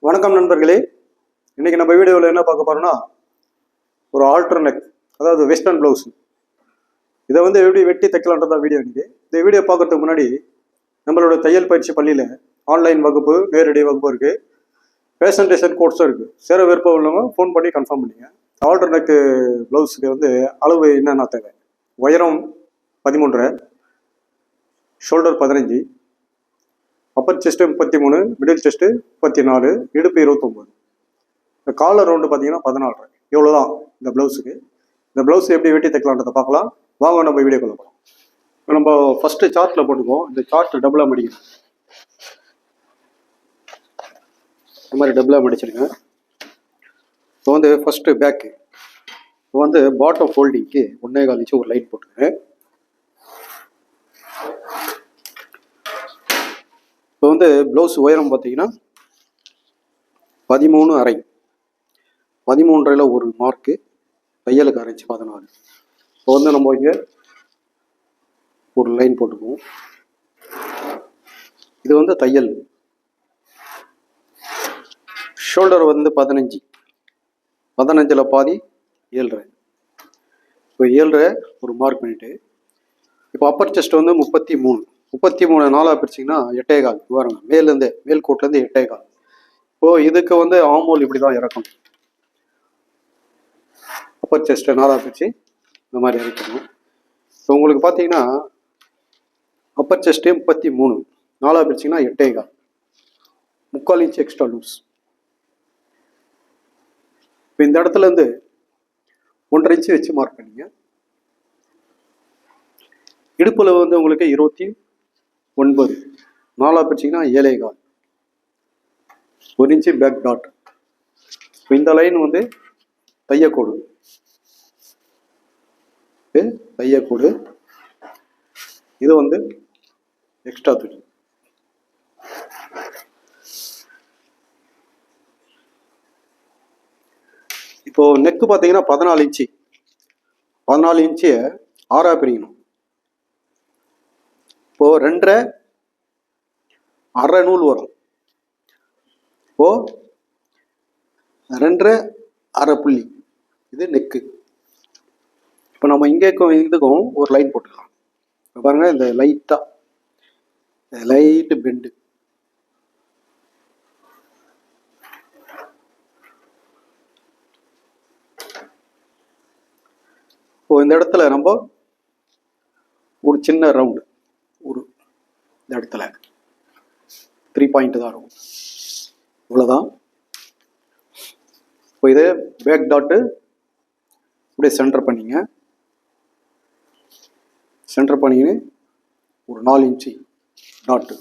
வணக்கம் நண்பர்களே. இன்னைக்கு நம்ம வீடியோவில் என்ன பார்க்க போறோம்னா ஒரு ஆல்டர்னேட், அதாவது வெஸ்டர்ன் பிளவுஸ். இதை எப்படி வெட்டி தைக்கலான்றதா வீடியோ. இந்த வீடியோ பார்க்கறதுக்கு முன்னாடி நம்மளோட தையல் பயிற்சி பள்ளியில் ஆன்லைன் வகுப்பு, நேரடி வகுப்பு இருக்கு, ஃபேஷன் டிசைன் கோர்ஸும் இருக்கு. சேர விருப்பம் உள்ளவங்க ஃபோன் பண்ணி கன்ஃபார்ம் பண்ணிங்க. ஆல்டர்னேட் பிளவுஸுக்கு அளவு என்னென்ன தேவை: உயரம் 13, shoulder 15, Appar chest 33, middle chest 34, இடுப்பு 29, இந்த காலர் ரவுண்டு பார்த்தீங்கன்னா 14. இவ்வளோதான் இந்த ப்ளவுஸுக்கு. இந்த ப்ளவுஸ் எப்படி வெட்டி தைக்கலான்றதை பார்க்கலாம். வாங்க நம்ம வீடியோக்குள்ள போகலாம். நம்ம ஃபஸ்ட்டு சார்ட்டில் போட்டுக்குவோம். இந்த சார்ட் டபுளாக மடிக்கணும். இந்த மாதிரி டபுளாக மடிச்சிருங்க. இப்போ ஃபஸ்ட்டு பேக்கு. இப்போ பாட்டம் ஃபோல்டிங்க்கு 1.25 இன்ச்சு ஒரு லைன் போட்டுருங்க. இப்போ ப்ளவுஸ் உயரம் பார்த்தீங்கன்னா 13.5, 13.5 ஒரு மார்க்கு, தையலுக்கு அரைச்சி 14. இப்போ நம்ம இங்கே ஒரு லைன் போட்டுக்குவோம். இது தையல். ஷோல்டர் 15, 15ல் பாதி 7.5. இப்போ 7.5 ஒரு மார்க் பண்ணிட்டு, இப்போ அப்பர் செஸ்ட் 33, 33 4ஆக பிரிச்சிங்கன்னா 8.25 பாருங்க. மேல் கோட்லேருந்து 8.25. இப்போ இதுக்கு ஆமோல் இப்படி தான் இறக்கணும். அப்பர் செஸ்ட்டை 4ஆக பிரித்து இந்த மாதிரி இறக்கணும். இப்போ உங்களுக்கு பார்த்தீங்கன்னா அப்பர் செஸ்ட்டு 33 4ஆக பிரிச்சிங்கன்னா 8.25, 3/4 இன்ச் எக்ஸ்ட்ரா லூஸ். இப்போ இந்த இடத்துலேருந்து 1.5 இன்ச்சு வச்சு மார்க் பண்ணிங்க. இடுப்பில் உங்களுக்கு 29, 4ஆக பிரிச்சிங்கன்னா 7.25, 1 இன்ச்சு பேக் டாட். இப்போ இந்த லைன் தையக்கோடு. தையக்கோடு. இது எக்ஸ்ட்ரா துணி. இப்போ நெக்கு பார்த்தீங்கன்னா 14 இன்ச்சு. 14 இன்ச்சு 6ஆக பிரிக்கணும். இப்போ 2.5 அரை நூல் வரும். இப்போ 2.5 அரை புள்ளி. இது நெக்கு. இப்போ நம்ம இங்கேக்கும் இதுக்கும் ஒரு லைன் போட்டுக்கலாம். பாருங்க, இந்த லைட்டு பெண்டு. இப்போ இந்த இடத்துல நம்ம ஒரு சின்ன ரவுண்டு, இந்த இடத்துல 3 பாயிண்ட் தான் இருக்கும். இவ்வளோதான். இப்போ இது பேக் டாட்டு இப்படியே சென்டர் பண்ணிங்க. சென்டர் பண்ணிங்கன்னு ஒரு 4 இன்ச்சு டாட்டு.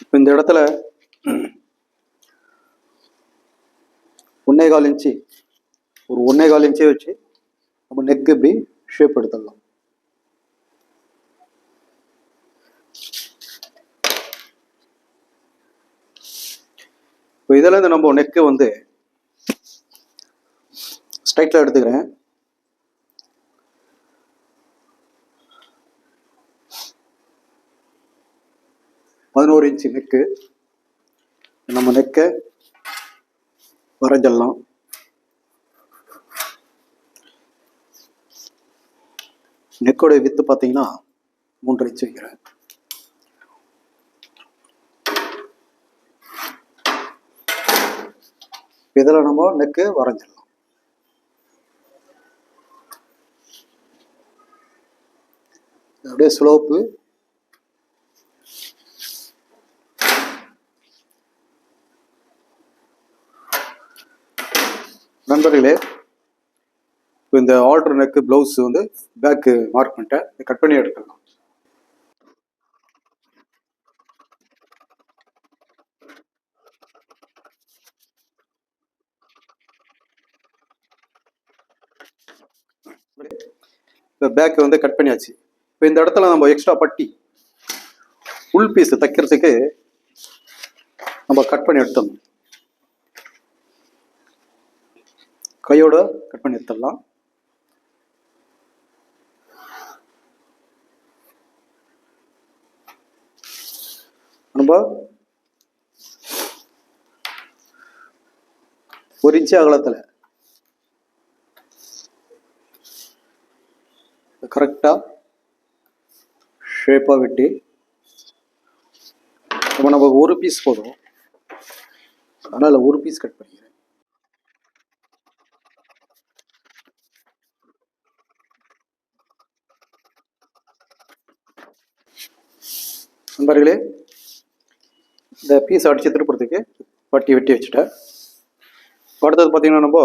இப்போ இந்த இடத்துல 1.25 இன்ச்சு, ஒரு 1.25 இன்ச்சே வச்சு நம்ம நெக் இப்படி ஷேப் எடுத்துடலாம். இப்போ இதில் நம்ம நெக்கு ஸ்ட்ரைட்டில் எடுத்துக்கிறேன். பதினோரு இன்ச்சு நெக்கு. நம்ம நெக்கை வரைஞ்சிடலாம். நெக்கோடைய வித்து பார்த்தீங்கன்னா 3.5 இன்ச்சு வைக்கிறேன். இதில் நம்ம நெக்கு வரைஞ்சிடலாம். அப்படியே ஸ்லோப்பு. நண்பர்களே, இப்போ இந்த halter neck blouse back mark பண்ணிட்டேன். கட் பண்ணி எடுத்துக்கலாம். இப்போ பேக்கு கட் பண்ணியாச்சு. இப்போ இந்த இடத்துல நம்ம எக்ஸ்ட்ரா பட்டி உள் பீஸ் தைக்கிறதுக்கு நம்ம கட் பண்ணி எடுத்துடணும். கையோட கட் பண்ணி எடுத்துடலாம். நம்ம 1 இன்ச்சு அகலத்தில் கரெக்டாக ஷேப்பாக வெட்டி இப்போ நமக்கு 1 பீஸ் போதும், அதனால் 1 பீஸ் கட் பண்ணிக்கிறேன். நண்பர்களே, இந்த பீஸ் அடித்து திருப்புறதுக்கு பட்டி வெட்டி வச்சுட்டேன். அடுத்தது பார்த்தீங்கன்னா நம்ம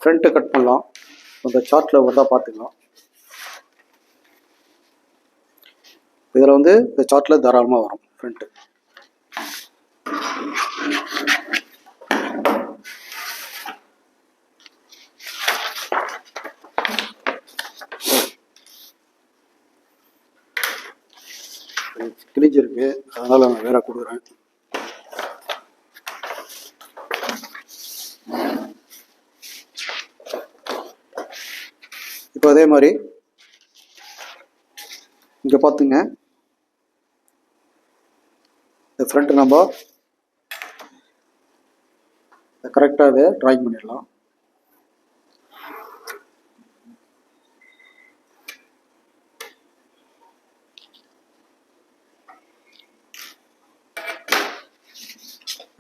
ஃப்ரண்ட்டு கட் பண்ணலாம். அந்த சார்ட்டில் வந்தால் பார்த்துக்கலாம். இதில் வந்து இந்த சார்ட்டில் தாராளமாக வரும் ஃப்ரண்ட்டு. கிழிஞ்சிருக்கு, அதனால் நான் வேற கொடுக்குறேன். இப்போ அதே மாதிரி இங்கே பார்த்துங்க, இந்த ஃப்ரண்ட் நம்ம கரெக்டாக இதை ட்ராயிங் பண்ணிடலாம்.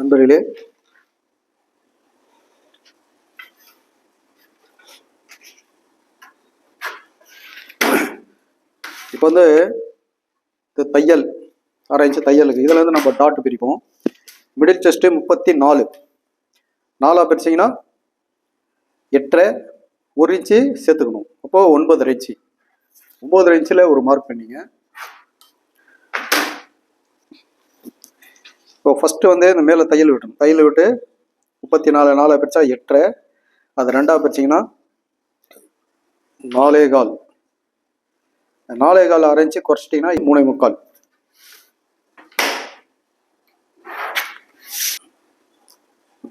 நண்பர்களே, இப்போ வந்து இந்த தையல் 6 இன்ச்சு தையலுக்கு இதில் வந்து நம்ம டாட் பிரிப்போம். மிடில் செஸ்ட்டு 34, 4 பிரிச்சிங்கன்னா 8.5, 1 இன்ச்சு சேர்த்துக்கணும். அப்போது 9.5 இன்ச்சு. 9.5 இன்ச்சில் ஒரு மார்க் பண்ணிங்க. இப்போ ஃபஸ்ட்டு வந்து இந்த மேலே தையல் விட்டணும். தையல் விட்டு 34, 4 பிரித்தா 8.5, அது 2 பிரிச்சிங்கன்னா 4.25. 4.25 6 இன்ச்சு குறைச்சிட்டிங்கன்னா 3.25.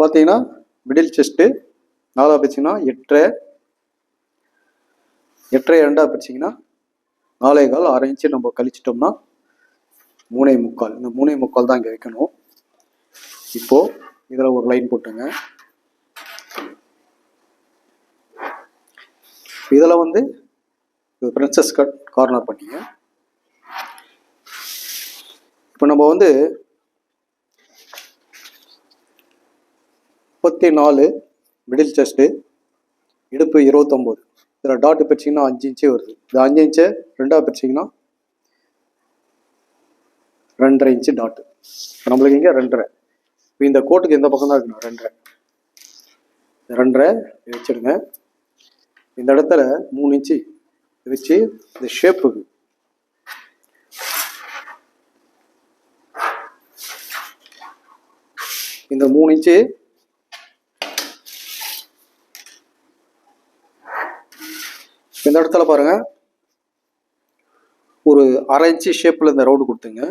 பார்த்தீங்கன்னா மிடில் செஸ்ட்டு 4 பிரிச்சிங்கன்னா 8.5, 8.5 2 பிரிச்சிங்கன்னா 4.25, 6 இன்ச்சு நம்ம கழிச்சிட்டோம்னா 3.25. இந்த 3.25 தான் இங்கே வைக்கணும். இப்போது இதில் ஒரு லைன் போட்டுங்க. இதில் வந்து பிரின்சஸ் கட் கார்னர் பண்ணிங்க. இப்போ நம்ம வந்து 34 மிடில் செஸ்ட்டு, இடுப்பு 29, இதில் டாட்டு பிரிச்சிங்கன்னா 5 இன்ச்சு வருது. இந்த 5 இன்ச்சு 2 பிரிச்சிங்கன்னா 2.5 இன்ச்சு டாட்டு. இப்போ நம்மளுக்கு இங்கே 2.5. இப்போ இந்த கோட்டுக்கு எந்த பக்கம் தான் இருக்கணும்? 2.5. 2.5 வச்சுடுங்க. இந்த இடத்துல 3 இன்ச்சு வச்சு இந்த ஷேப்புக்கு இந்த 3 இன்ச்சு இந்த இடத்துல பாருங்க, ஒரு 1/2 இன்ச்சு ஷேப்பில் இந்த ரவுண்டு கொடுத்துங்க.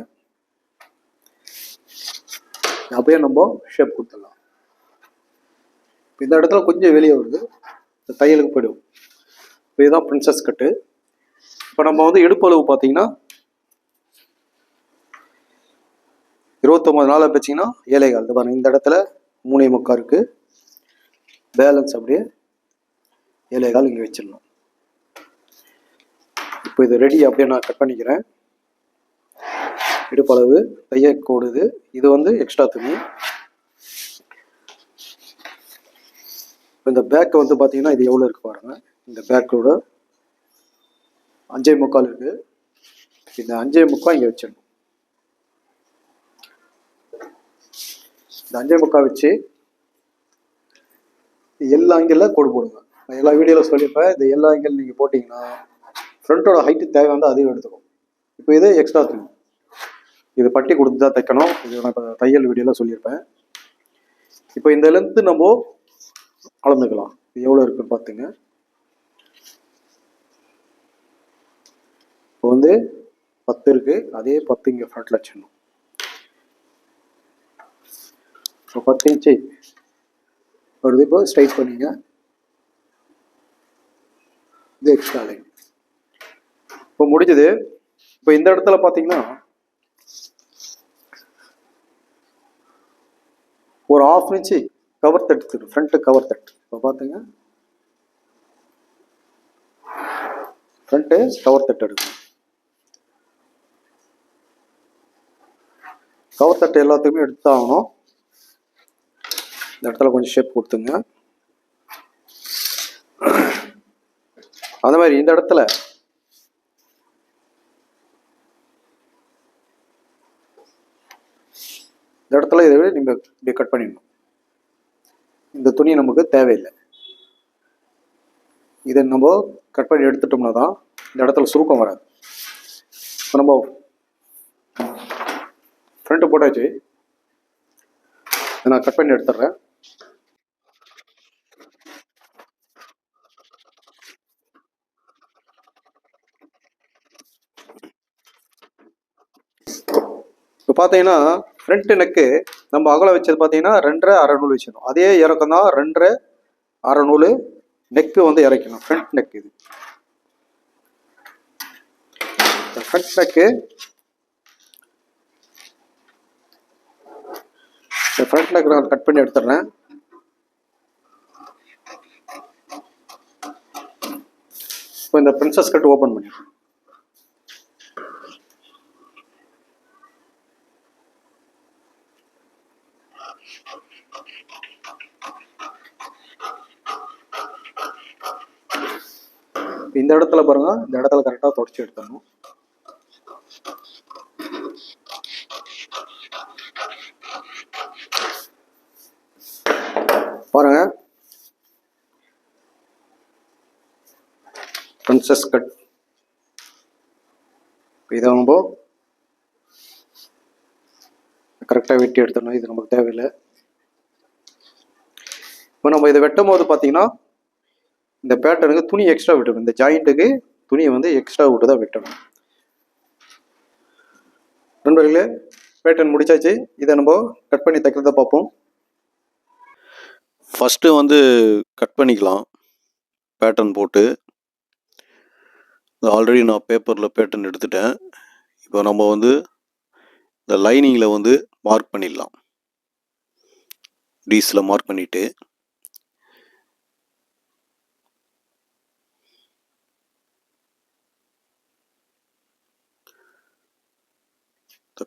அப்படியே நம்ம ஷேப் கொடுத்துடலாம். இந்த இடத்துல கொஞ்சம் வெளியே வருது, இந்த தையலுக்கு போய்டும். இதுதான் பிரின்சஸ் கட்டு. இப்போ நம்ம வந்து இடுப்பு அளவு பார்த்தீங்கன்னா 29, 4 வச்சிங்கன்னா 7.25. பாருங்க, இந்த இடத்துல 3.25 இருக்குது. பேலன்ஸ் அப்படியே 7.25 இங்கே வச்சிடணும். இப்போ இது ரெடி. அப்படியே நான் கட் பண்ணிக்கிறேன். இடுப்பளவு தையல் கோடுது. இது வந்து எக்ஸ்ட்ரா துணி. இந்த பேக் வந்து பார்த்தீங்கன்னா இது எவ்வளோ இருக்குது பாருங்கள். இந்த பேக்கோட 5.25 இருக்குது. இந்த 5.25 இங்கே வச்சிடணும். இந்த 5.25 வச்சு எல்லா ஆங்கிளில் கோடு போடுங்க. நான் எல்லா வீடியோவில் சொல்லியிருப்பேன். இந்த எல்லா ஆங்கிள் நீங்கள் போட்டிங்கன்னா ஃப்ரண்ட்டோட ஹைட்டு தேவை வந்து அதையும் எடுத்துக்கும். இப்போ இது எக்ஸ்ட்ரா துணி. இது பட்டி கொடுத்து தான் தைக்கணும். இது நான் இப்போ தையல் வீடியோவில் சொல்லியிருப்பேன். இப்போ இந்த லென்த்து நம்ம அளந்துக்கலாம். இது எவ்வளோ இருக்குன்னு பார்த்துங்க. இப்போ வந்து 10 இருக்குது. அதே 10 இங்கே ஃப்ரண்ட்டில் வச்சிடணும். இப்போ 10 இன்ச்சு வருது. இப்போ ஸ்ட்ரைட் பண்ணிங்க, இது எக்ஸ்ட்ரா லைன். இப்போ முடிஞ்சது. இப்போ இந்த இடத்துல பார்த்தீங்கன்னா ஒரு 1/2 இன்ச்சு கவர் தட்டு, ஃப்ரண்ட் கவர் தட்டு. இப்போ பார்த்துங்க, ஃப்ரண்ட்டு கவர் தட்டு எடுக்கணும். கவர் தட்டு எல்லாத்துக்குமே எடுத்து ஆகணும். இந்த இடத்துல கொஞ்சம் ஷேப் கொடுத்துங்க. அந்த மாதிரி இந்த இடத்துல இதை விட நீங்கள் இப்படி கட் பண்ணிடணும். இந்த துணி நமக்கு தேவையில்லை. இதை நம்ம கட் பண்ணி எடுத்துட்டோம்னா தான் இந்த இடத்துல சுருக்கம் வராது. இப்போ நம்ம ஃப்ரண்ட்டு போட்டாச்சு, நான் கட் பண்ணி எடுத்துடுறேன். இப்போ பார்த்தீங்கன்னா ஃப்ரண்ட் நெக்கு நம்ம அகலம் வச்சது பார்த்தீங்கன்னா 2.5 அரை நூல் வச்சிடணும். அதே இறக்கம் தான் 2.5 அரை நூல் நெக்கு வந்து இறக்கணும். ஃப்ரண்ட் நெக் இது ஃப்ரண்ட் நெக்கு. ஃப்ரண்ட் நெக் நான் கட் பண்ணி எடுத்துடுறேன். இப்போ இந்த பிரின்சஸ் கட் ஓப்பன் பண்ணிடுறேன். இந்த இடத்துல பாருங்க, இந்த இடத்துல கரெக்டாக தொடச்சி எடுத்துடணும். பாருங்க, பிரின்சஸ் கட். இதை நம்ம கரெக்டாக வெட்டி எடுத்துடணும். இது நமக்கு தேவையில்லை. இப்போ நம்ம இதை வெட்டும் போது பார்த்தீங்கன்னா இந்த பேட்டர்னுக்கு துணி எக்ஸ்ட்ரா விட்டணும். இந்த ஜாயிண்ட்டுக்கு துணியை வந்து எக்ஸ்ட்ரா விட்டு தான் வெட்டணும். நண்பர்களே, பேட்டர்ன் முடிச்சாச்சு. இதை நம்ம கட் பண்ணி தைக்கிறத பார்ப்போம். ஃபஸ்ட்டு வந்து கட் பண்ணிக்கலாம் பேட்டர்ன் போட்டு. ஆல்ரெடி நான் பேப்பரில் பேட்டர்ன் எடுத்துட்டேன். இப்போ நம்ம வந்து இந்த லைனிங்கில் வந்து மார்க் பண்ணிடலாம். டீஸில் மார்க் பண்ணிவிட்டு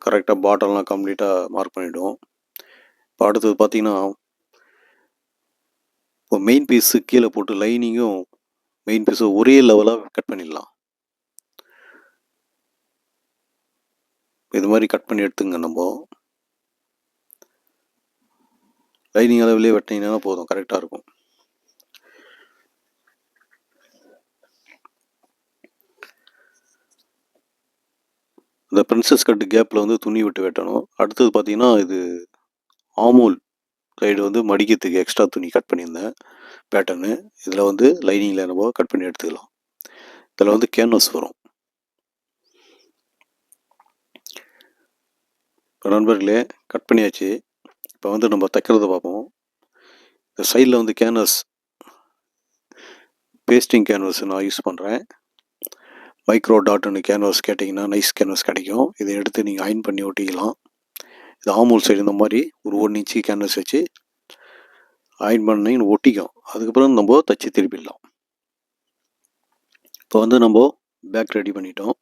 கரெக்டாக பாட்டம்லாம் கம்ப்ளீட்டாக மார்க் பண்ணிவிடுவோம். இப்போ அடுத்தது பார்த்திங்கன்னா, இப்போ மெயின் பீஸு கீழே போட்டு லைனிங்கும் மெயின் பீஸும் ஒரே லெவலாக கட் பண்ணிடலாம். இது மாதிரி கட் பண்ணி எடுத்துங்க. நம்ம லைனிங் அளவுலேயே வெட்டினீங்கன்னா போதும், கரெக்டாக இருக்கும். இந்த பிரின்சஸ் கட்டு கேப்பில் வந்து துணி விட்டு வெட்டணும். அடுத்தது பார்த்தீங்கன்னா, இது ஆமூல் சைடு வந்து மடிக்கிறதுக்கு எக்ஸ்ட்ரா துணி கட் பண்ணியிருந்தேன் பேட்டர்னு. இதில் வந்து லைனிங்கில் நம்ம கட் பண்ணி எடுத்துக்கலாம். இதில் வந்து கேன்வஸ் வரும். இப்போ நண்பர்களே, கட் பண்ணியாச்சு. இப்போ வந்து நம்ம தைக்கிறத பார்ப்போம். இந்த சைடில் வந்து கேன்வஸ், பேஸ்டிங் கேன்வஸ் நான் யூஸ் பண்ணுறேன். மைக்ரோ டாட்னு கேன்வாஸ் கேட்டிங்கன்னா நைஸ் கேன்வாஸ் கிடைக்கும். இதை எடுத்து நீங்கள் அயன் பண்ணி ஒட்டிக்கலாம். இது ஆமூல் சைடு இந்த மாதிரி ஒரு 1 இன்ச்சு கேன்வாஸ் வச்சு அயன் பண்ணி ஒட்டிக்கும். அதுக்கப்புறம் நம்ம தச்சு திருப்பிடலாம். இப்போ வந்து நம்ம பேக் ரெடி பண்ணிட்டோம்.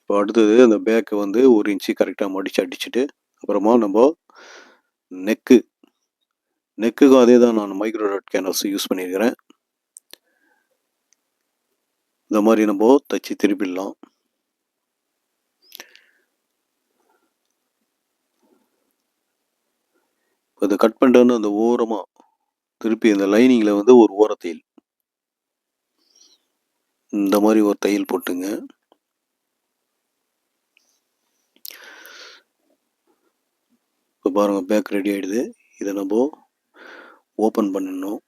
இப்போ அடுத்தது அந்த பேக்கை வந்து 1 இன்ச்சு கரெக்டாக மடித்து அடிச்சுட்டு, அப்புறமா நம்ம நெக்குக்கும் அதே தான் நான் மைக்ரோ டாட் கேன்வாஸ் யூஸ் பண்ணியிருக்கிறேன். இந்த மாதிரி நம்ம தச்சு திருப்பிடலாம். இதை கட் பண்ணிட்டு அந்த ஓரமாக திருப்பி இந்த லைனிங்கில் வந்து ஒரு ஓரத்தையில் இந்த மாதிரி ஒரு தையல் போட்டுங்க. இப்போ பாருங்கள், பேக் ரெடி ஆகிடுது. இதை நம்ம ஓப்பன் பண்ணணும்.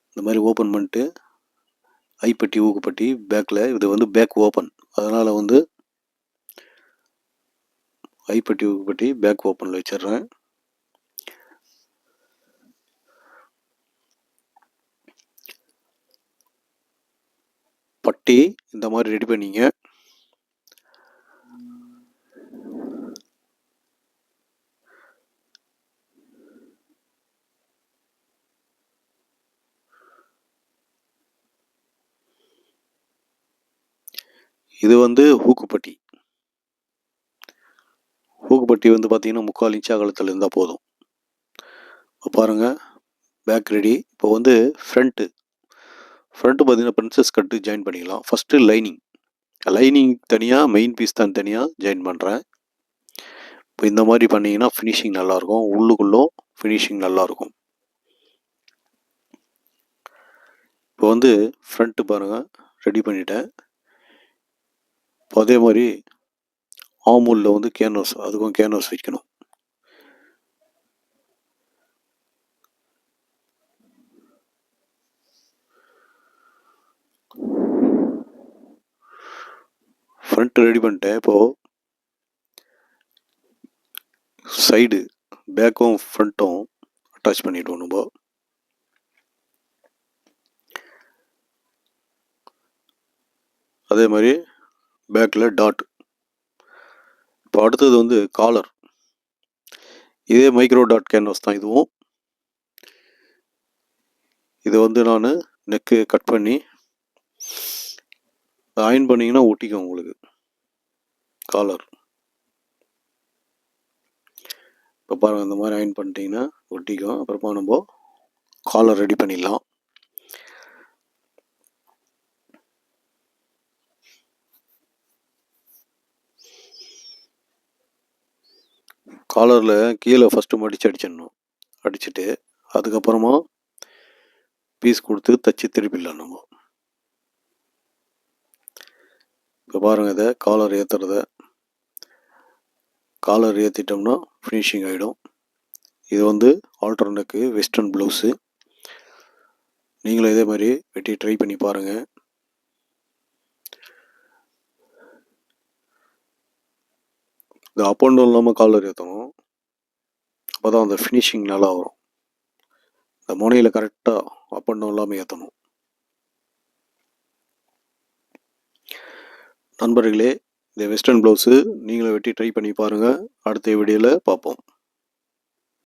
இந்த மாதிரி ஓப்பன் பண்ணிட்டு ஐப்பட்டி ஊக்குப்பட்டி பேக்கில் இது வந்து பேக் ஓப்பன், அதனால் வந்து ஐப்பட்டி ஊக்குப்பட்டி பேக் ஓப்பனில் வச்சிடுறேன். பட்டி இந்த மாதிரி ரெடி பண்ணிங்க. இது வந்து ஊக்குப்பட்டி. ஊக்குப்பட்டி வந்து பார்த்தீங்கன்னா 3/4 இன்ச் அகலத்தில் இருந்தால் போதும். இப்போ பாருங்கள், பேக் ரெடி. இப்போ வந்து ஃப்ரண்ட்டு பார்த்தீங்கன்னா பிரின்சஸ் கட்டு ஜாயின் பண்ணிக்கலாம். ஃபஸ்ட்டு லைனிங் தனியாக, மெயின் பீஸ் தான் தனியாக ஜாயின் பண்ணுறேன். இப்போ இந்த மாதிரி பண்ணிங்கன்னா ஃபினிஷிங் நல்லாயிருக்கும். உள்ளுக்குள்ளும் ஃபினிஷிங் நல்லாயிருக்கும். இப்போ வந்து ஃப்ரண்ட்டு பாருங்கள் ரெடி பண்ணிட்டேன். இப்போ அதே மாதிரி ஆமூலில் வந்து கேன்வாஸ், அதுக்கும் கேன்வாஸ் வைக்கணும். ஃப்ரண்ட்டு ரெடி பண்ணிட்டேன். இப்போது சைடு பேக்கும் ஃப்ரண்ட்டும் அட்டாச் பண்ணிவிடுவோம் நம்ம. அதே மாதிரி பேக்கில் டாட். இப்போ அடுத்தது வந்து காலர். இதே மைக்ரோ டாட் கேன்வாஸ் தான் இதுவும். இதை வந்து நான் நெக்கு கட் பண்ணி அயன் பண்ணிங்கன்னா ஒட்டிக்கும் உங்களுக்கு காலர். இப்போ பாருங்கள், இந்த மாதிரி அயன் பண்ணிட்டீங்கன்னா ஒட்டிக்கும். அப்புறமா நம்ம காலர் ரெடி பண்ணிடலாம். காலரில் கீழே ஃபஸ்ட்டு அடிச்சிடணும். அடிச்சுட்டு அதுக்கப்புறமா பீஸ் கொடுத்து தச்சு திருப்பிடலாம் நம்ம. இப்போ பாருங்கள், இதை காலர் ஏற்றிட்டோம்னா ஃபினிஷிங் ஆகிடும். இது வந்து ஆல்டர்னேக்கு வெஸ்டர்ன் ப்ளவுஸு. நீங்களும் இதே மாதிரி வெட்டி ட்ரை பண்ணி பாருங்கள். இந்த அப் அண்ட் டவுன் இல்லாமல் காலர் ஏற்றணும். அப்போ தான் அந்த ஃபினிஷிங் நல்லா வரும். இந்த முனையில் கரெக்டாக அப் அண்ட் டவுன் இல்லாமல் ஏற்றணும். நண்பர்களே, இந்த வெஸ்டர்ன் ப்ளவுஸு நீங்களும் வெட்டி ட்ரை பண்ணி பாருங்கள். அடுத்த வீடியோவில் பார்ப்போம்.